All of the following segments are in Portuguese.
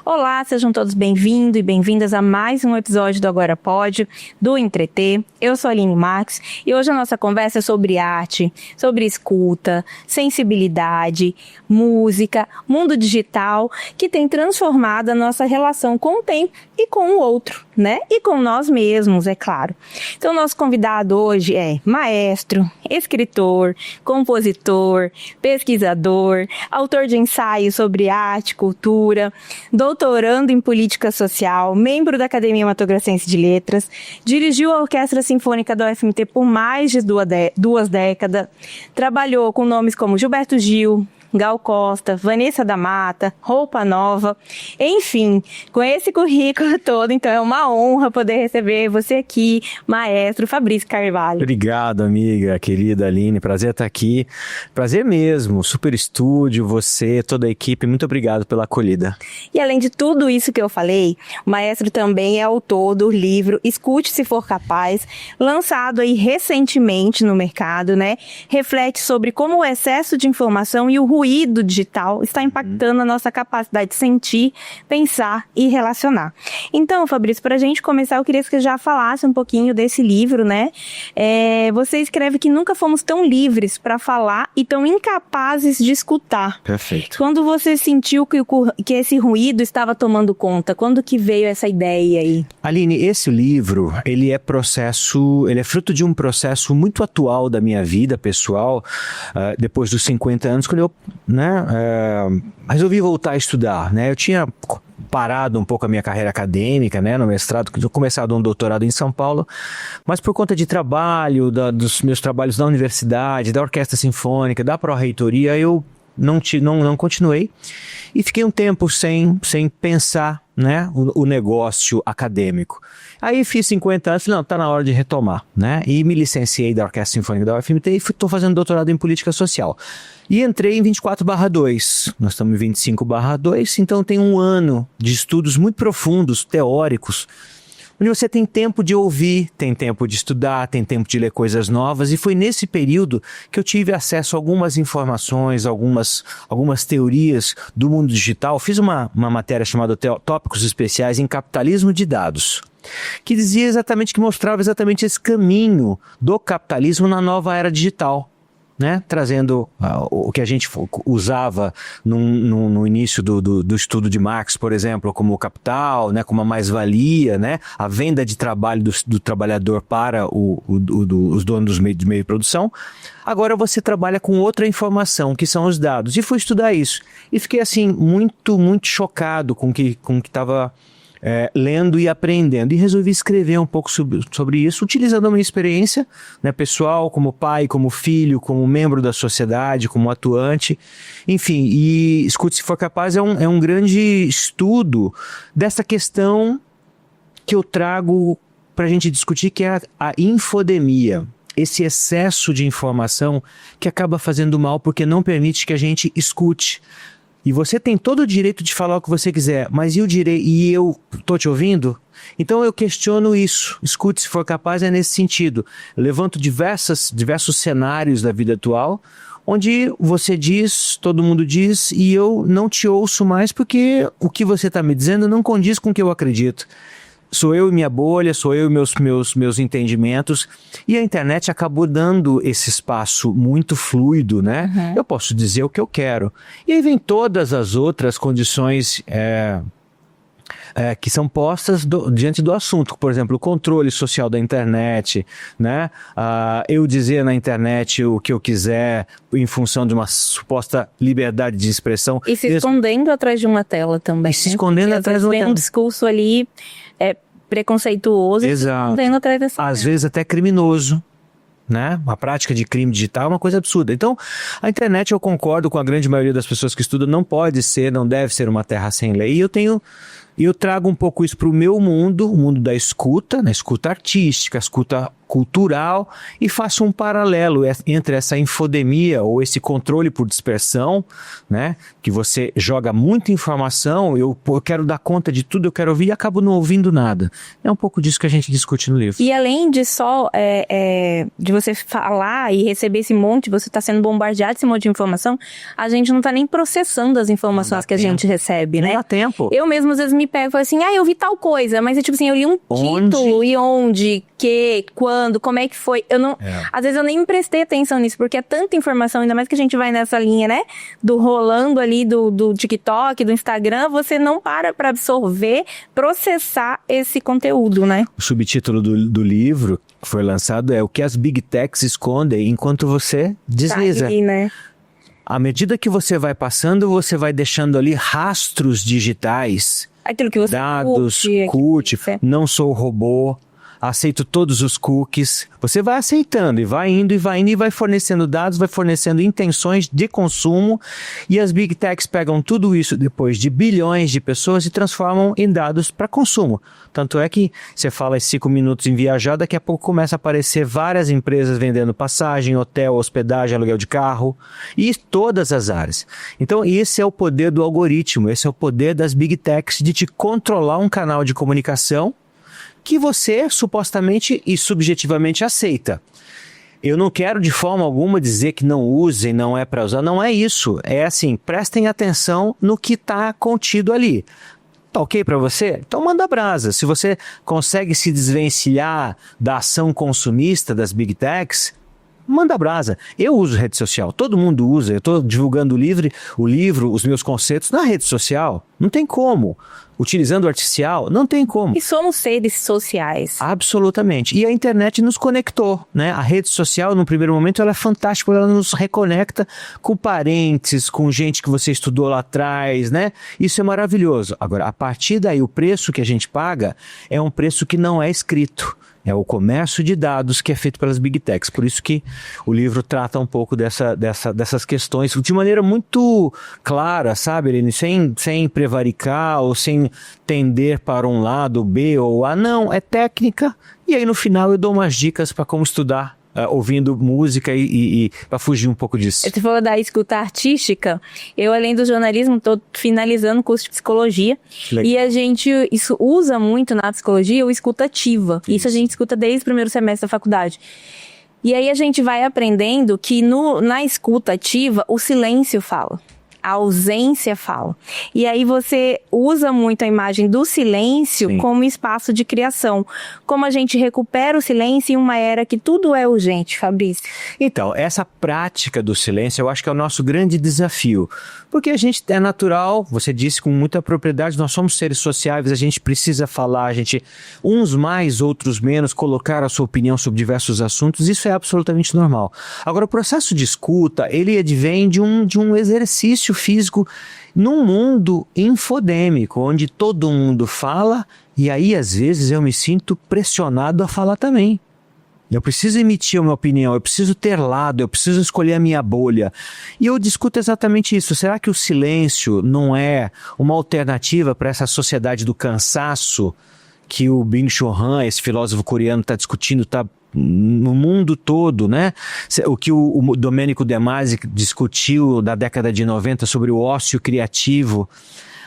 Olá, sejam todos bem-vindos e bem-vindas a mais um episódio do Agora Pode, do Entreter. Eu sou a Aline Marques e hoje a nossa conversa é sobre arte, sobre escuta, sensibilidade, música, mundo digital, que tem transformado a nossa relação com o tempo e com o outro, né? E com nós mesmos, é claro. Então, nosso convidado hoje é maestro, escritor, compositor, pesquisador, autor de ensaios sobre arte, cultura, doutorando em política social, membro da Academia Mato Grossense de Letras, dirigiu a Orquestra Sinfônica da UFMT por mais de duas décadas, trabalhou com nomes como Gilberto Gil, Gal Costa, Vanessa da Mata, Roupa Nova, enfim, com esse currículo todo, então é uma honra poder receber você aqui, maestro Fabrício Carvalho. Obrigado, amiga, querida Aline, prazer estar aqui, prazer mesmo, super estúdio, você, toda a equipe, muito obrigado pela acolhida. E além de tudo isso que eu falei, o maestro também é autor do livro Escute Se For Capaz, lançado aí recentemente no mercado, né? Reflete sobre como o excesso de informação e o ruído digital está impactando a nossa capacidade de sentir, pensar e relacionar. Então, Fabrício, para a gente começar, eu queria que você já falasse um pouquinho desse livro, né? Você escreve que nunca fomos tão livres para falar e tão incapazes de escutar. Perfeito. Quando você sentiu que esse ruído estava tomando conta, quando que veio essa ideia aí? Aline, esse livro, ele é fruto de um processo muito atual da minha vida pessoal, depois dos 50 anos, quando eu resolvi voltar a estudar, né? Eu tinha parado um pouco a minha carreira acadêmica, né, no mestrado, eu começado um doutorado em São Paulo, mas por conta de trabalho, dos meus trabalhos na universidade, da Orquestra Sinfônica, da Pró-Reitoria, eu não continuei e fiquei um tempo sem pensar, né, o negócio acadêmico. Aí fiz 50 anos, falei, não, tá na hora de retomar, né, e me licenciei da Orquestra Sinfônica da UFMT e estou fazendo doutorado em política social. E entrei em 24/2, nós estamos em 25/2, então tem um ano de estudos muito profundos, teóricos, onde você tem tempo de ouvir, tem tempo de estudar, tem tempo de ler coisas novas, e foi nesse período que eu tive acesso a algumas informações, algumas teorias do mundo digital. Fiz uma matéria chamada Tópicos Especiais em Capitalismo de Dados, que dizia exatamente, que mostrava exatamente esse caminho do capitalismo na nova era digital, né? Trazendo o que a gente usava no início do estudo de Marx, por exemplo, como o capital, né? Como a mais-valia, né? A venda de trabalho do trabalhador para os donos de meio de produção. Agora você trabalha com outra informação, que são os dados. E fui estudar isso. E fiquei assim, muito, muito chocado com o que estava lendo e aprendendo, e resolvi escrever um pouco sobre isso, utilizando a minha experiência, né, pessoal, como pai, como filho, como membro da sociedade, como atuante, enfim. E Escute Se For Capaz é um grande estudo dessa questão que eu trago para a gente discutir, que é a infodemia, esse excesso de informação que acaba fazendo mal porque não permite que a gente escute. E você tem todo o direito de falar o que você quiser, mas e eu tô te ouvindo? Então eu questiono isso. Escute Se For Capaz é nesse sentido. Eu levanto diversos cenários da vida atual, onde você diz, todo mundo diz, e eu não te ouço mais porque o que você está me dizendo não condiz com o que eu acredito. Sou eu e minha bolha, sou eu e meus entendimentos. E a internet acabou dando esse espaço muito fluido, né? Uhum. Eu posso dizer o que eu quero. E aí vem todas as outras condições que são postas diante do assunto. Por exemplo, o controle social da internet, né? Eu dizer na internet o que eu quiser em função de uma suposta liberdade de expressão. E se escondendo atrás de uma tela também. E se escondendo atrás de uma tela. Um discurso ali preconceituoso. Exato. Atrás dessa Às vezes até criminoso, né? A prática de crime digital é uma coisa absurda. Então, a internet, eu concordo com a grande maioria das pessoas que estudam, não deve ser uma terra sem lei. E eu trago um pouco isso para o meu mundo, o mundo da escuta, né? Escuta artística, escuta cultural e faço um paralelo entre essa infodemia ou esse controle por dispersão, né? Que você joga muita informação, eu quero dar conta de tudo, eu quero ouvir e acabo não ouvindo nada. É um pouco disso que a gente discute no livro. E além de só de você falar e receber esse monte, você está sendo bombardeado desse monte de informação, a gente não está nem processando as informações que a gente recebe, né? Não dá tempo. Eu mesmo às vezes me pego e falo assim, eu vi tal coisa, mas é tipo assim, eu li um título e onde, que, quando, como é que foi. Eu não, às vezes eu nem prestei atenção nisso, porque é tanta informação, ainda mais que a gente vai nessa linha, né? Do rolando ali do TikTok, do Instagram, você não para absorver, processar esse conteúdo, né? O subtítulo do livro que foi lançado é O que as Big Techs escondem enquanto você desliza. Tá ali, né? À medida que você vai passando, você vai deixando ali rastros digitais. Aquilo que você dados, curte, não sou robô, aceito todos os cookies. Você vai aceitando e vai indo e vai fornecendo dados, vai fornecendo intenções de consumo e as Big Techs pegam tudo isso depois de bilhões de pessoas e transformam em dados para consumo. Tanto é que você fala 5 minutos em viajar, daqui a pouco começa a aparecer várias empresas vendendo passagem, hotel, hospedagem, aluguel de carro e todas as áreas. Então esse é o poder do algoritmo, esse é o poder das Big Techs de te controlar um canal de comunicação que você supostamente e subjetivamente aceita. Eu não quero de forma alguma dizer que não usem, não é para usar, não é isso. É assim, prestem atenção no que está contido ali. Tá ok para você? Então manda brasa. Se você consegue se desvencilhar da ação consumista das Big Techs, manda brasa. Eu uso rede social, todo mundo usa. Eu estou divulgando o livro, os meus conceitos na rede social. Não tem como. Utilizando o artificial, não tem como. E somos seres sociais. Absolutamente. E a internet nos conectou, né? A rede social, no primeiro momento, ela é fantástica, porque ela nos reconecta com parentes, com gente que você estudou lá atrás, né? Isso é maravilhoso. Agora, a partir daí, o preço que a gente paga é um preço que não é escrito. É o comércio de dados que é feito pelas Big Techs. Por isso que o livro trata um pouco dessas questões de maneira muito clara, sabe, Eline? Sem prevaricar ou sem tender para um lado B ou A. Não, é técnica. E aí no final eu dou umas dicas para como estudar. Ouvindo música e para fugir um pouco disso. Você falou da escuta artística. Eu, além do jornalismo, estou finalizando o curso de psicologia. Legal. E a gente usa muito na psicologia o escuta ativa. Isso a gente escuta desde o primeiro semestre da faculdade. E aí a gente vai aprendendo que na escuta ativa o silêncio fala. A ausência fala. E aí você usa muito a imagem do silêncio como espaço de criação. Como a gente recupera o silêncio em uma era que tudo é urgente, Fabrício? Então, essa prática do silêncio eu acho que é o nosso grande desafio. Porque a gente é natural, você disse com muita propriedade, nós somos seres sociáveis, a gente precisa falar, a gente, uns mais, outros menos, colocar a sua opinião sobre diversos assuntos, isso é absolutamente normal. Agora, o processo de escuta, ele advém de um exercício físico num mundo infodêmico, onde todo mundo fala e aí às vezes eu me sinto pressionado a falar também. Eu preciso emitir a minha opinião, eu preciso ter lado, eu preciso escolher a minha bolha. E eu discuto exatamente isso. Será que o silêncio não é uma alternativa para essa sociedade do cansaço que o Byung-Chul Han, esse filósofo coreano, está discutindo, está no mundo todo, né? O que o Domenico De Masi discutiu da década de 90 sobre o ócio criativo.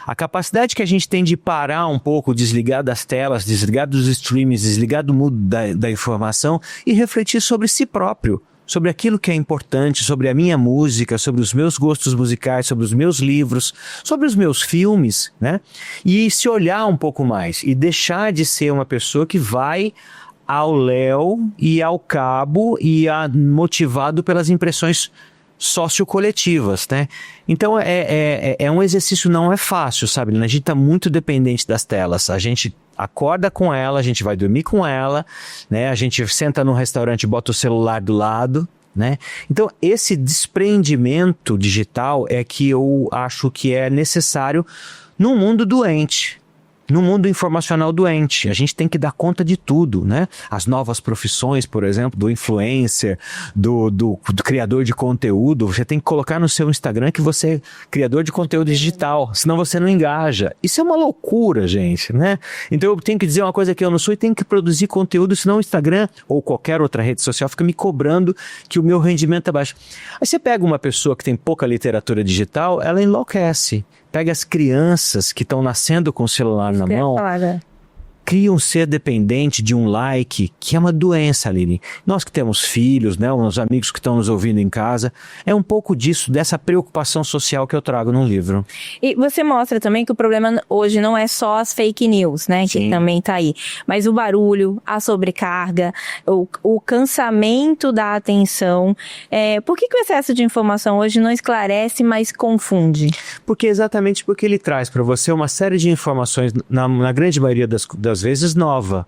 A capacidade que a gente tem de parar um pouco, desligar das telas, desligar dos streams, desligar do mundo da informação e refletir sobre si próprio, sobre aquilo que é importante, sobre a minha música, sobre os meus gostos musicais, sobre os meus livros, sobre os meus filmes, né? E se olhar um pouco mais e deixar de ser uma pessoa que vai ao léu e ao cabo e motivado pelas impressões sociocoletivas, né? Então é um exercício, não é fácil, sabe? A gente está muito dependente das telas, a gente acorda com ela, a gente vai dormir com ela, né? A gente senta num restaurante e bota o celular do lado, né? Então esse desprendimento digital é que eu acho que é necessário num mundo doente. num mundo informacional doente. A gente tem que dar conta de tudo, né? As novas profissões, por exemplo, do influencer, do criador de conteúdo. Você tem que colocar no seu Instagram que você é criador de conteúdo digital, senão você não engaja. Isso é uma loucura, gente, né? Então eu tenho que dizer uma coisa que eu não sou e tenho que produzir conteúdo, senão o Instagram ou qualquer outra rede social fica me cobrando que o meu rendimento é baixo. Aí você pega uma pessoa que tem pouca literatura digital, ela enlouquece. Pega as crianças que estão nascendo com o celular na mão, cria um ser dependente de um like, que é uma doença, Aline. Nós que temos filhos, né, os amigos que estão nos ouvindo em casa, é um pouco disso, dessa preocupação social que eu trago no livro. E você mostra também que o problema hoje não é só as fake news, né, que também tá aí, mas o barulho, a sobrecarga, o cansamento da atenção. Por que o excesso de informação hoje não esclarece, mas confunde? Exatamente porque ele traz para você uma série de informações, na grande maioria das vezes nova,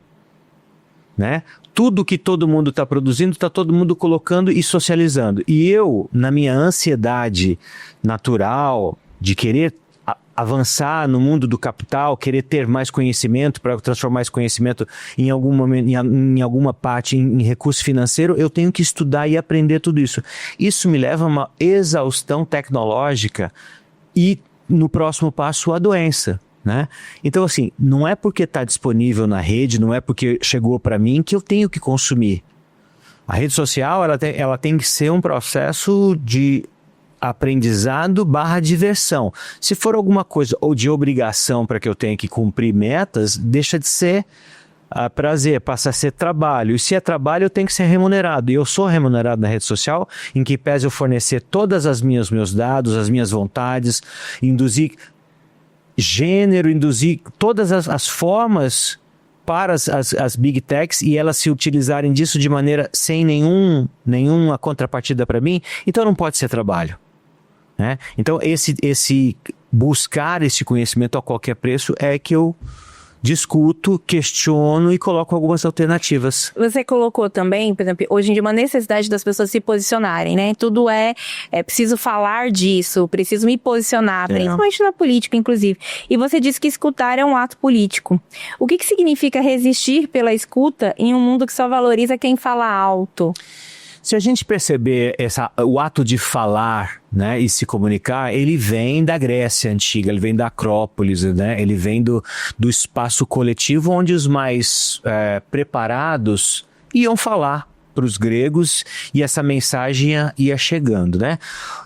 né? Tudo que todo mundo está produzindo, está todo mundo colocando e socializando. E eu, na minha ansiedade natural de querer avançar no mundo do capital, querer ter mais conhecimento para transformar esse conhecimento em algum momento, em alguma parte em recurso financeiro, eu tenho que estudar e aprender tudo isso. Isso me leva a uma exaustão tecnológica e, no próximo passo, a doença. Né? Então, assim, não é porque está disponível na rede, não é porque chegou para mim que eu tenho que consumir. A rede social, ela tem que ser um processo de aprendizado / diversão. Se for alguma coisa ou de obrigação para que eu tenha que cumprir metas, deixa de ser prazer, passa a ser trabalho. E se é trabalho, eu tenho que ser remunerado. E eu sou remunerado na rede social, em que pese eu fornecer todas as meus dados, as minhas vontades, induzir gênero, induzir todas as formas para as big techs e elas se utilizarem disso de maneira sem nenhuma contrapartida para mim, então não pode ser trabalho, né? Então esse buscar esse conhecimento a qualquer preço é que eu discuto, questiono e coloco algumas alternativas. Você colocou também, por exemplo, hoje em dia uma necessidade das pessoas se posicionarem, né? Tudo preciso falar disso, preciso me posicionar, principalmente na política, inclusive. E você disse que escutar é um ato político. O que significa resistir pela escuta em um mundo que só valoriza quem fala alto? Se a gente perceber o ato de falar, né, e se comunicar, ele vem da Grécia Antiga, ele vem da Acrópolis, né, ele vem do espaço coletivo onde os mais preparados iam falar para os gregos e essa mensagem ia chegando, né?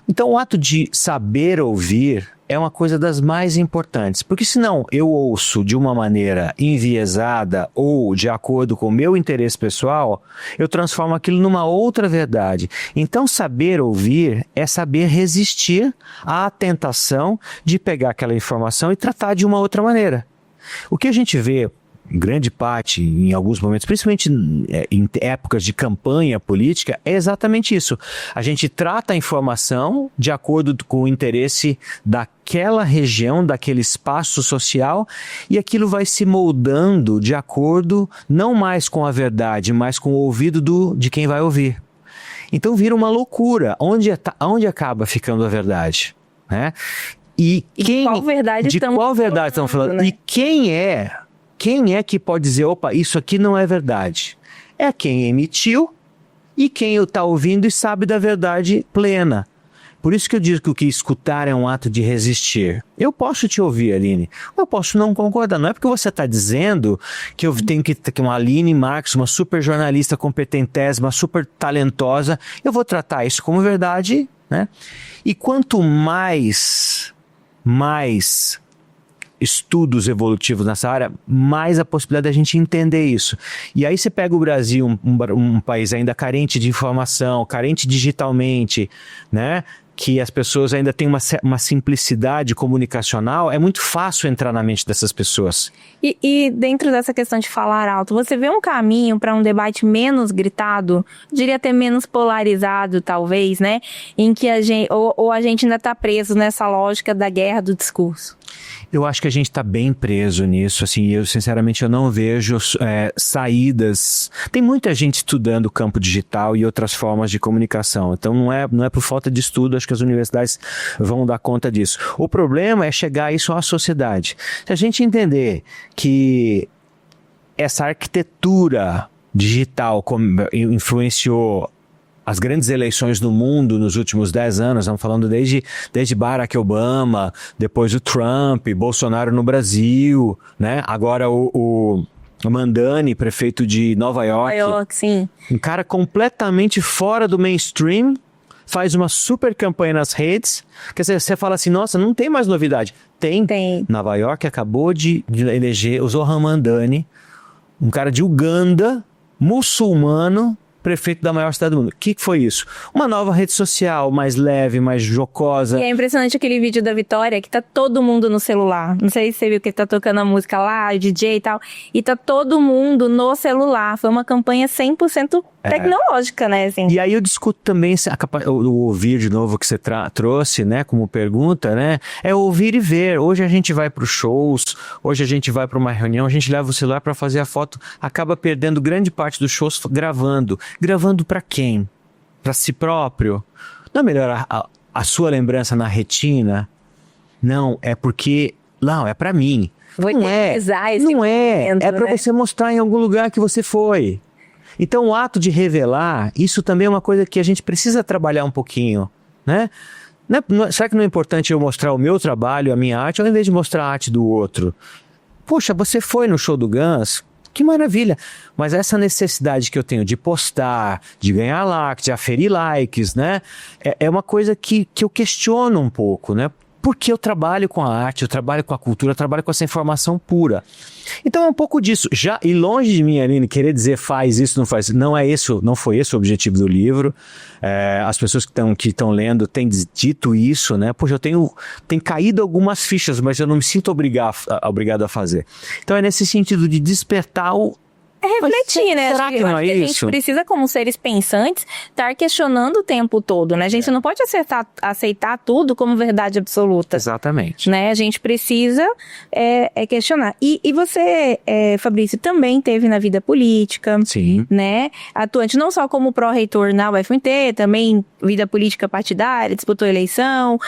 Então o ato de saber ouvir é uma coisa das mais importantes, porque senão eu ouço de uma maneira enviesada ou de acordo com o meu interesse pessoal, eu transformo aquilo numa outra verdade. Então saber ouvir é saber resistir à tentação de pegar aquela informação e tratar de uma outra maneira. O que a gente vê em grande parte, em alguns momentos, principalmente em épocas de campanha política, é exatamente isso. A gente trata a informação de acordo com o interesse daquela região, daquele espaço social, e aquilo vai se moldando de acordo, não mais com a verdade, mas com o ouvido de quem vai ouvir. Então vira uma loucura. Onde acaba ficando a verdade? Né? De qual verdade estamos falando? Né? E quem é que pode dizer, opa, isso aqui não é verdade? É quem emitiu e quem está ouvindo e sabe da verdade plena. Por isso que eu digo que o que escutar é um ato de resistir. Eu posso te ouvir, Aline, eu posso não concordar. Não é porque você está dizendo que eu tenho que ter uma Aline Marques, uma super jornalista competentésima, super talentosa, eu vou tratar isso como verdade, né? E quanto mais estudos evolutivos nessa área, mais a possibilidade da gente entender isso. E aí você pega o Brasil, um país ainda carente de informação, carente digitalmente, né? Que as pessoas ainda têm uma simplicidade comunicacional, é muito fácil entrar na mente dessas pessoas. E dentro dessa questão de falar alto, você vê um caminho para um debate menos gritado, diria até menos polarizado, talvez, né? Em que a gente ainda está preso nessa lógica da guerra do discurso? Eu acho que a gente está bem preso nisso, assim, eu sinceramente eu não vejo saídas. Tem muita gente estudando o campo digital e outras formas de comunicação, então não é por falta de estudo, acho que as universidades vão dar conta disso. O problema é chegar isso à sociedade. Se a gente entender que essa arquitetura digital influenciou as grandes eleições do mundo nos últimos 10 anos, estamos falando desde Barack Obama, depois o Trump, Bolsonaro no Brasil, né? Agora o Mandani, prefeito de Nova York. Nova York, sim. Um cara completamente fora do mainstream, faz uma super campanha nas redes, quer dizer, você fala assim, nossa, não tem mais novidade. Tem. Nova York acabou de eleger o Zohran Mandani, um cara de Uganda, muçulmano, prefeito da maior cidade do mundo. O que foi isso? Uma nova rede social, mais leve, mais jocosa. E é impressionante aquele vídeo da Vitória, que tá todo mundo no celular. Não sei se você viu que ele tá tocando a música lá, o DJ e tal. E tá todo mundo no celular. Foi uma campanha 100% tecnológica, né? Assim. E aí eu discuto também o ouvir de novo que você trouxe, né? Como pergunta, né? É ouvir e ver. Hoje a gente vai para os shows, hoje a gente vai para uma reunião, a gente leva o celular para fazer a foto, acaba perdendo grande parte dos shows gravando. Gravando para quem? Para si próprio? Não é melhor a sua lembrança na retina? Não, é porque... Não, é para mim. Não é. É para você mostrar em algum lugar que você foi. Então o ato de revelar, isso também é uma coisa que a gente precisa trabalhar um pouquinho, né? Será que não é importante eu mostrar o meu trabalho, a minha arte, ao invés de mostrar a arte do outro? Poxa, você foi no show do Guns... Que maravilha, mas essa necessidade que eu tenho de postar, de ganhar likes, de aferir likes, né? É uma coisa que eu questiono um pouco, né? Porque eu trabalho com a arte, eu trabalho com a cultura, eu trabalho com essa informação pura. Então é um pouco disso. E longe de mim, Aline, querer dizer faz isso, não faz isso. Não foi esse o objetivo do livro. As pessoas que estão lendo têm dito isso, né? Poxa, tem caído algumas fichas, mas eu não me sinto obrigado a fazer. Então é nesse sentido de despertar refletir, né? Será que não é isso? A gente precisa, como seres pensantes, estar questionando o tempo todo, né? A gente não pode aceitar tudo como verdade absoluta. Exatamente. Né? A gente precisa questionar. E você, Fabrício, também teve na vida política. Sim. Né? Atuante não só como pró-reitor na UFMT, também vida política partidária, disputou eleição.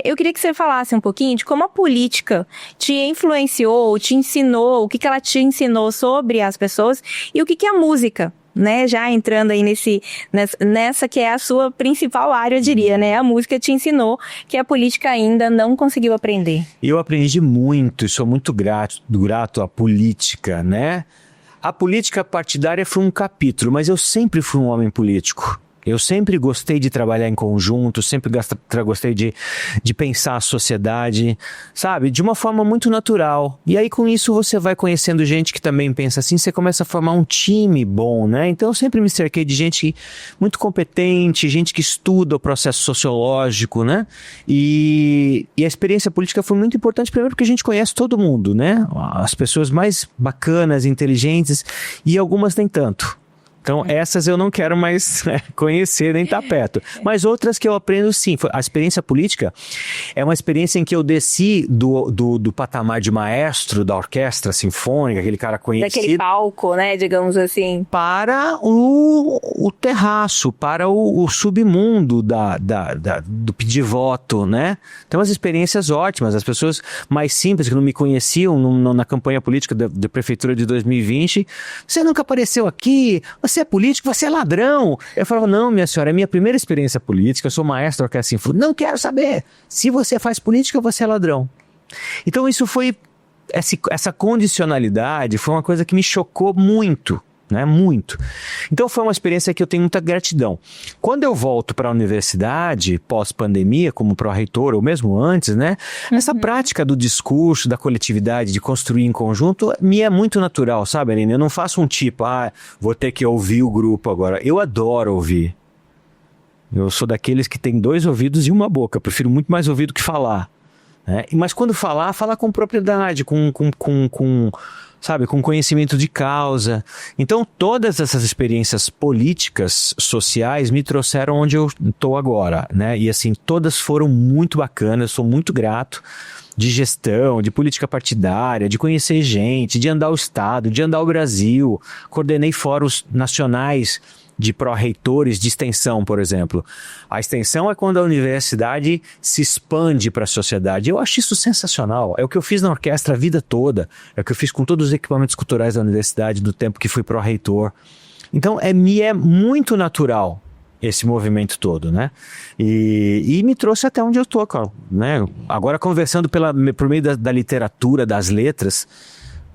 Eu queria que você falasse um pouquinho de como a política te influenciou, te ensinou, o que ela te ensinou sobre as pessoas e o que é a música, né? Já entrando aí nessa que é a sua principal área, eu diria, né? A música te ensinou que a política ainda não conseguiu aprender. Eu aprendi muito e sou muito grato à política, né? A política partidária foi um capítulo, mas eu sempre fui um homem político. Eu sempre gostei de trabalhar em conjunto, sempre gostei de pensar a sociedade, sabe? De uma forma muito natural. E aí com isso você vai conhecendo gente que também pensa assim, você começa a formar um time bom, né? Então eu sempre me cerquei de gente muito competente, gente que estuda o processo sociológico, né? E a experiência política foi muito importante, primeiro porque a gente conhece todo mundo, né? As pessoas mais bacanas, inteligentes, e algumas nem tanto. Então, essas eu não quero mais conhecer nem estar perto. Mas outras que eu aprendo, sim. A experiência política é uma experiência em que eu desci do patamar de maestro da orquestra sinfônica, aquele cara conhecido. Daquele palco, né, digamos assim. Para o terraço, para o submundo do pedir voto, né? Então, as experiências ótimas. As pessoas mais simples, que não me conheciam na campanha política da prefeitura de 2020. Você nunca apareceu aqui, você é político, você é ladrão. Eu falava, não, minha senhora, é minha primeira experiência política, eu sou maestro da orquestra sinfônica, não quero saber. Se você faz política, você é ladrão. Então isso foi, essa condicionalidade foi uma coisa que me chocou muito, né? Muito. Então foi uma experiência que eu tenho muita gratidão. Quando eu volto para a universidade, pós-pandemia, como pró-reitor, ou mesmo antes, né? Essa prática do discurso, da coletividade, de construir em conjunto, me é muito natural, sabe, Aline? Eu não faço um tipo, vou ter que ouvir o grupo agora. Eu adoro ouvir. Eu sou daqueles que tem 2 ouvidos e uma boca. Eu prefiro muito mais ouvir do que falar. Né? Mas quando falar com propriedade, com conhecimento de causa. Então, todas essas experiências políticas, sociais, me trouxeram onde eu estou agora, né? E assim, todas foram muito bacanas, sou muito grato. de gestão, de política partidária, de conhecer gente, de andar o Estado, de andar o Brasil. Coordenei fóruns nacionais de pró-reitores de extensão, por exemplo. A extensão é quando a universidade se expande para a sociedade. Eu acho isso sensacional. É o que eu fiz na orquestra a vida toda. É o que eu fiz com todos os equipamentos culturais da universidade do tempo que fui pró-reitor. Então, me é muito natural esse movimento todo, né? E me trouxe até onde eu tô, né? Agora conversando por meio da literatura, das letras,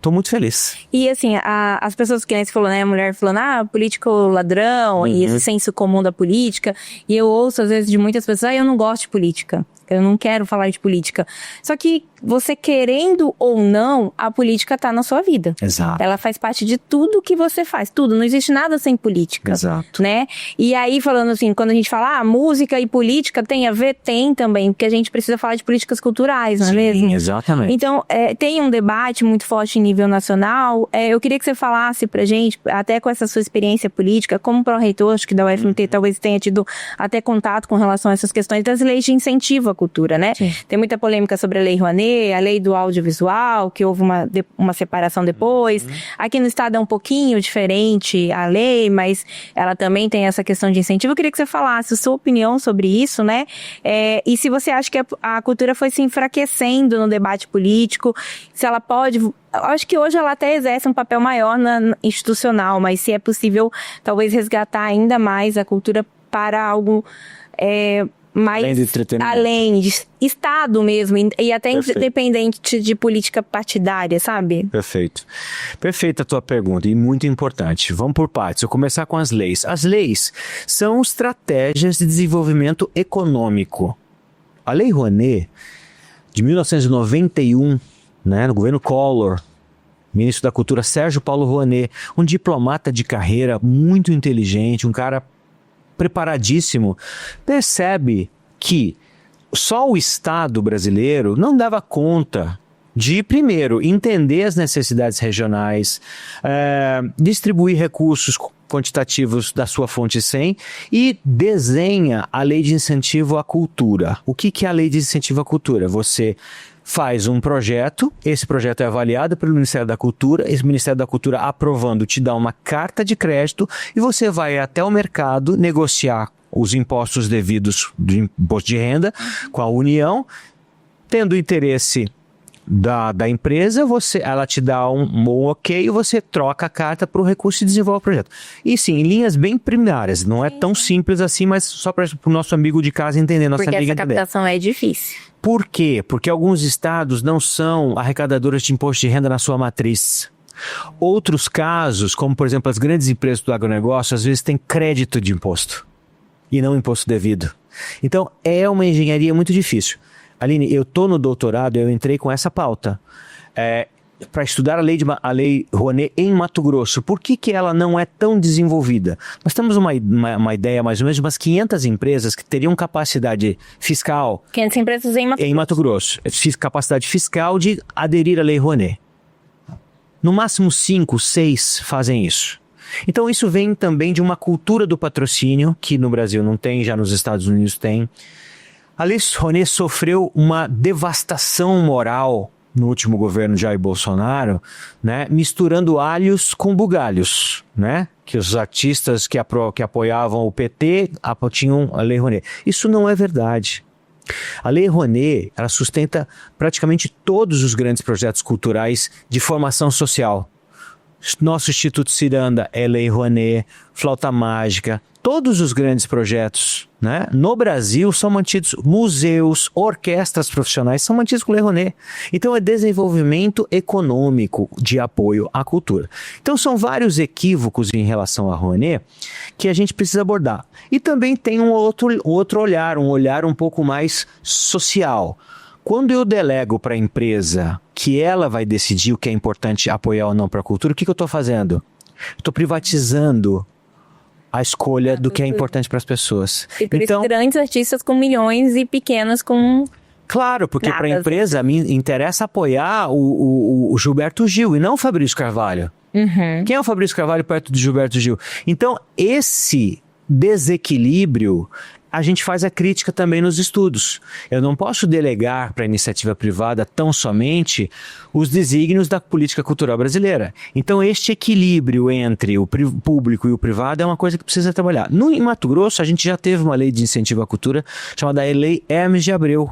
tô muito feliz. E assim, as pessoas que nem você falou, né? A mulher falando, político ladrão, e esse senso comum da política. E eu ouço às vezes de muitas pessoas, eu não gosto de política. Eu não quero falar de política. Só que você querendo ou não, a política tá na sua vida. Exato. Ela faz parte de tudo que você faz. Tudo. Não existe nada sem política. Exato. Né? E aí, falando assim, quando a gente fala, música e política tem a ver? Tem também. Porque a gente precisa falar de políticas culturais, não é mesmo? Sim, exatamente. Então, tem um debate muito forte em nível nacional. Eu queria que você falasse pra gente, até com essa sua experiência política, como pró-reitor, acho que da UFMT talvez tenha tido até contato com relação a essas questões das leis de incentivo à cultura, né? Sim. Tem muita polêmica sobre a Lei Rouanet, a Lei do Audiovisual, que houve uma separação depois. Aqui no estado é um pouquinho diferente a lei, mas ela também tem essa questão de incentivo. Eu queria que você falasse a sua opinião sobre isso, né? E se você acha que a cultura foi se enfraquecendo no debate político, se ela pode... Acho que hoje ela até exerce um papel maior institucional, mas se é possível, talvez, resgatar ainda mais a cultura para algo... mais além de entretenimento. Além de Estado mesmo, e até independente de política partidária, sabe? Perfeito. Perfeita a tua pergunta e muito importante. Vamos por partes. Eu vou começar com as leis. As leis são estratégias de desenvolvimento econômico. A Lei Rouanet, de 1991, né, no governo Collor, ministro da Cultura Sérgio Paulo Rouanet, um diplomata de carreira muito inteligente, um cara preparadíssimo, percebe que só o Estado brasileiro não dava conta de, primeiro, entender as necessidades regionais, distribuir recursos quantitativos da sua fonte 100 e desenha a lei de incentivo à cultura. O que é a lei de incentivo à cultura? Você faz um projeto, esse projeto é avaliado pelo Ministério da Cultura, esse Ministério da Cultura aprovando te dá uma carta de crédito e você vai até o mercado negociar os impostos devidos do imposto de renda com a União, tendo interesse da empresa, ela te dá um ok e você troca a carta para o recurso e desenvolve o projeto. E sim, em linhas bem primárias, não é tão simples assim, mas só para o nosso amigo de casa entender, nossa amiga entender. Porque essa captação é difícil. Por quê? Porque alguns estados não são arrecadadores de imposto de renda na sua matriz. Outros casos, como por exemplo as grandes empresas do agronegócio, às vezes têm crédito de imposto e não imposto devido. Então é uma engenharia muito difícil. Aline, eu estou no doutorado, eu entrei com essa pauta para estudar a lei Rouanet em Mato Grosso. Por que ela não é tão desenvolvida? Nós temos uma ideia mais ou menos de umas 500 empresas que teriam capacidade fiscal... 500 empresas em Mato Grosso. Capacidade fiscal de aderir à lei Rouanet. No máximo 5, 6 fazem isso. Então isso vem também de uma cultura do patrocínio, que no Brasil não tem, já nos Estados Unidos tem. A Lei Rouanet sofreu uma devastação moral no último governo de Jair Bolsonaro, né, misturando alhos com bugalhos, né, que os artistas que apoiavam o PT tinham a Lei Rouanet. Isso não é verdade. A Lei Rouanet, ela sustenta praticamente todos os grandes projetos culturais de formação social. Nosso Instituto Ciranda é Lei Rouanet, Flauta Mágica, todos os grandes projetos, né, no Brasil são mantidos, museus, orquestras profissionais são mantidos com Lei Rouanet. Então é desenvolvimento econômico de apoio à cultura. Então são vários equívocos em relação à Rouanet que a gente precisa abordar. E também tem um outro olhar, um olhar um pouco mais social. Quando eu delego para a empresa que ela vai decidir o que é importante apoiar ou não para a cultura, o que eu estou fazendo? Estou privatizando a escolha do que é importante para as pessoas. E por isso grandes artistas com milhões e pequenos com... Claro, porque para a empresa me interessa apoiar o Gilberto Gil e não o Fabrício Carvalho. Uhum. Quem é o Fabrício Carvalho perto do Gilberto Gil? Então, esse desequilíbrio a gente faz a crítica também nos estudos. Eu não posso delegar para a iniciativa privada tão somente os desígnios da política cultural brasileira. Então, este equilíbrio entre o público e o privado é uma coisa que precisa trabalhar. Em Mato Grosso, a gente já teve uma lei de incentivo à cultura chamada Lei Hermes de Abreu.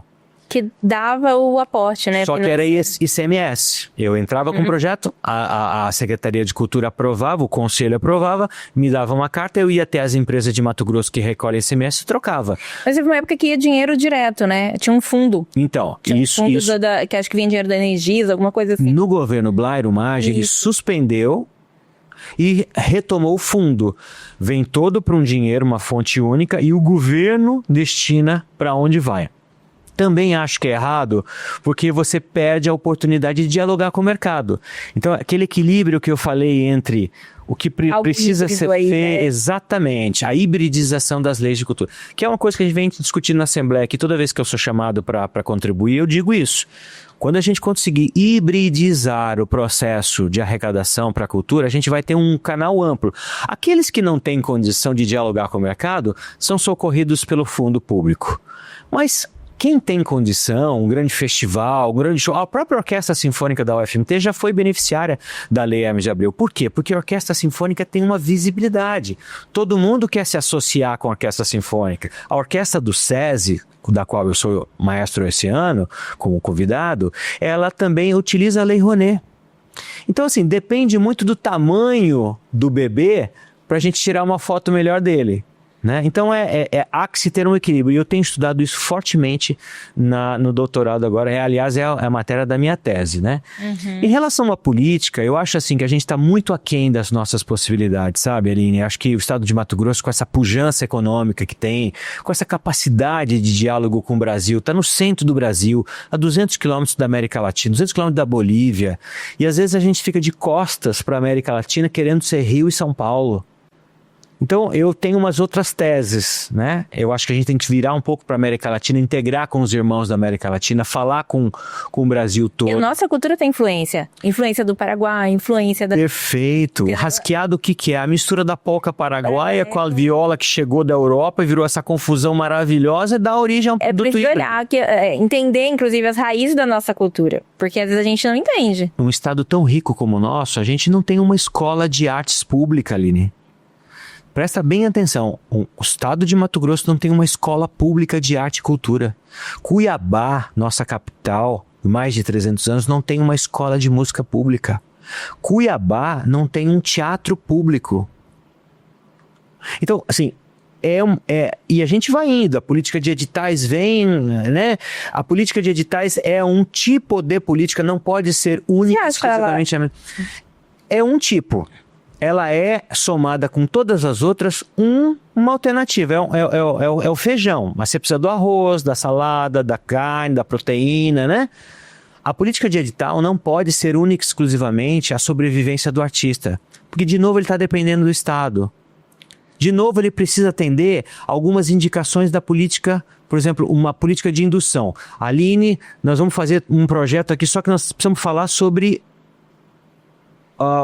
Que dava o aporte, né? Só que era ICMS. Eu entrava com um projeto, a Secretaria de Cultura aprovava, o Conselho aprovava, me dava uma carta, eu ia até as empresas de Mato Grosso que recolhem ICMS e trocava. Mas teve uma época que ia dinheiro direto, né? Tinha um fundo. Então, isso... que acho que vinha dinheiro da Energisa, alguma coisa assim. No governo Blairo Maggi, ele suspendeu e retomou o fundo. Vem todo para um dinheiro, uma fonte única, e o governo destina para onde vai. Também acho que é errado, porque você perde a oportunidade de dialogar com o mercado. Então, aquele equilíbrio que eu falei entre o que precisa ser feito, né? Exatamente, a hibridização das leis de cultura, que é uma coisa que a gente vem discutindo na Assembleia, que toda vez que eu sou chamado para contribuir, eu digo isso. Quando a gente conseguir hibridizar o processo de arrecadação para a cultura, a gente vai ter um canal amplo. Aqueles que não têm condição de dialogar com o mercado são socorridos pelo fundo público. Mas quem tem condição, um grande festival, um grande show, a própria Orquestra Sinfônica da UFMT já foi beneficiária da Lei Hermes de Abreu. Por quê? Porque a Orquestra Sinfônica tem uma visibilidade. Todo mundo quer se associar com a Orquestra Sinfônica. A Orquestra do SESI, da qual eu sou maestro esse ano, como convidado, ela também utiliza a Lei Rouanet. Então, assim, depende muito do tamanho do bebê para a gente tirar uma foto melhor dele. Né? Então há que se ter um equilíbrio, e eu tenho estudado isso fortemente no doutorado agora, aliás é a matéria da minha tese, né? Em relação à política, eu acho assim que a gente está muito aquém das nossas possibilidades, sabe, Aline? Acho que o estado de Mato Grosso, com essa pujança econômica que tem, com essa capacidade de diálogo com o Brasil, está no centro do Brasil, a 200 quilômetros da América Latina, 200 quilômetros da Bolívia, e às vezes a gente fica de costas para a América Latina querendo ser Rio e São Paulo. Então, eu tenho umas outras teses, né? Eu acho que a gente tem que virar um pouco para a América Latina, integrar com os irmãos da América Latina, falar com o Brasil todo. E nossa cultura tem influência. Influência do Paraguai, influência da... Perfeito. Rasqueado o que é? A mistura da polca paraguaia com a viola que chegou da Europa e virou essa confusão maravilhosa, dá origem ao do preciso olhar, entender, inclusive, as raízes da nossa cultura. Porque às vezes a gente não entende. Num estado tão rico como o nosso, a gente não tem uma escola de artes pública, Aline. Presta bem atenção, o estado de Mato Grosso não tem uma escola pública de arte e cultura. Cuiabá, nossa capital, mais de 300 anos, não tem uma escola de música pública. Cuiabá não tem um teatro público. Então, assim, e a gente vai indo, a política de editais vem, né? A política de editais é um tipo de política, não pode ser única, exclusivamente. É um tipo. Ela é somada com todas as outras uma alternativa, é o feijão, mas você precisa do arroz, da salada, da carne, da proteína, né? A política de edital não pode ser única e exclusivamente a sobrevivência do artista, porque de novo ele está dependendo do Estado. De novo ele precisa atender algumas indicações da política, por exemplo, uma política de indução. Aline, nós vamos fazer um projeto aqui, só que nós precisamos falar sobre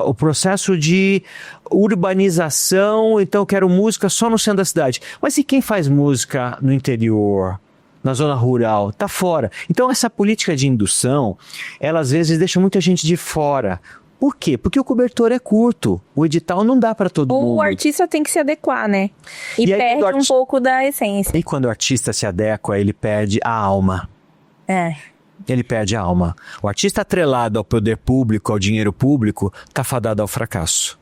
o processo de urbanização, então eu quero música só no centro da cidade. Mas e quem faz música no interior, na zona rural? Tá fora. Então essa política de indução, ela às vezes deixa muita gente de fora. Por quê? Porque o cobertor é curto. O edital não dá para todo mundo. O artista tem que se adequar, né? E perde um pouco da essência. E quando o artista se adequa, ele perde a alma. Ele perde a alma. O artista atrelado ao poder público, ao dinheiro público, está fadado ao fracasso.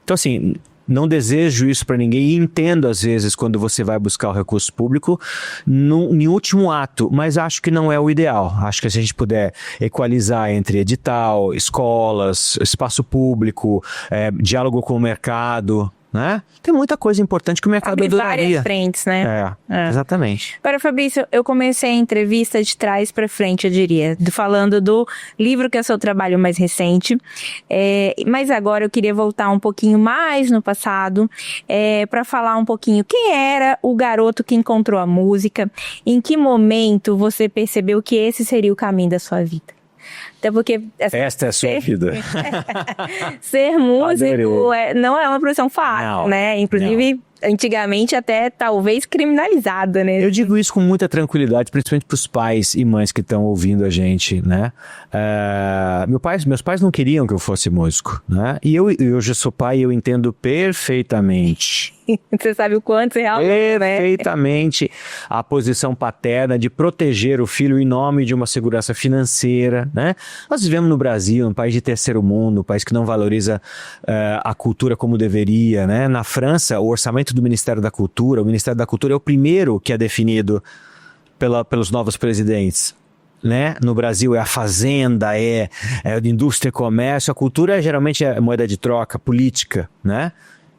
Então, assim, não desejo isso para ninguém e entendo, às vezes, quando você vai buscar o recurso público em último ato, mas acho que não é o ideal. Acho que se a gente puder equalizar entre edital, escolas, espaço público, diálogo com o mercado, né? Tem muita coisa importante que o mercado adoraria. Várias frentes, né? Exatamente. Agora, Fabrício, eu comecei a entrevista de trás para frente, eu diria, falando do livro que é o seu trabalho mais recente, mas agora eu queria voltar um pouquinho mais no passado, para falar um pouquinho quem era o garoto que encontrou a música, em que momento você percebeu que esse seria o caminho da sua vida? Até porque... Esta é a sua vida. Ser músico Adorei. não é uma profissão fácil, Não, né? Inclusive, antigamente até talvez criminalizada, né? Eu digo isso com muita tranquilidade, principalmente para os pais e mães que estão ouvindo a gente, né? Meus pais não queriam que eu fosse músico, né? E eu já sou pai e eu entendo perfeitamente. Você sabe o quanto você realmente... Perfeitamente a posição paterna de proteger o filho em nome de uma segurança financeira, né? Nós vivemos no Brasil, um país de terceiro mundo, um país que não valoriza a cultura como deveria, né? Na França, o orçamento do Ministério da Cultura, o Ministério da Cultura é o primeiro que é definido pelos novos presidentes. Né? No Brasil é a fazenda, é indústria e comércio, a cultura geralmente é moeda de troca, política, né?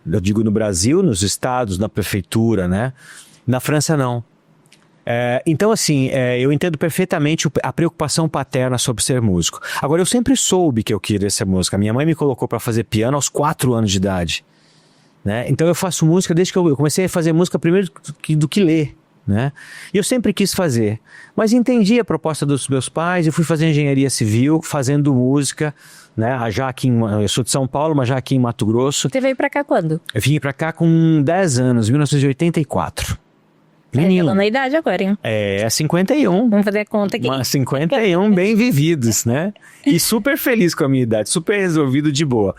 Eu digo no Brasil, nos estados, na prefeitura, né? Na França não. Então assim, eu entendo perfeitamente a preocupação paterna sobre ser músico. Agora, eu sempre soube que eu queria ser músico. A minha mãe me colocou para fazer piano aos 4 anos de idade, né? Então eu faço música desde que eu comecei a fazer música primeiro do que ler, né? E eu sempre quis fazer, mas entendi a proposta dos meus pais e fui fazer engenharia civil, fazendo música, né? Já aqui eu sou de São Paulo, mas já aqui em Mato Grosso. Você veio pra cá quando? Eu vim pra cá com 10 anos, 1984. Menino. Tá na idade agora, hein? É 51. Vamos fazer a conta aqui. Mas 51 bem vividos, né? E super feliz com a minha idade, super resolvido, de boa.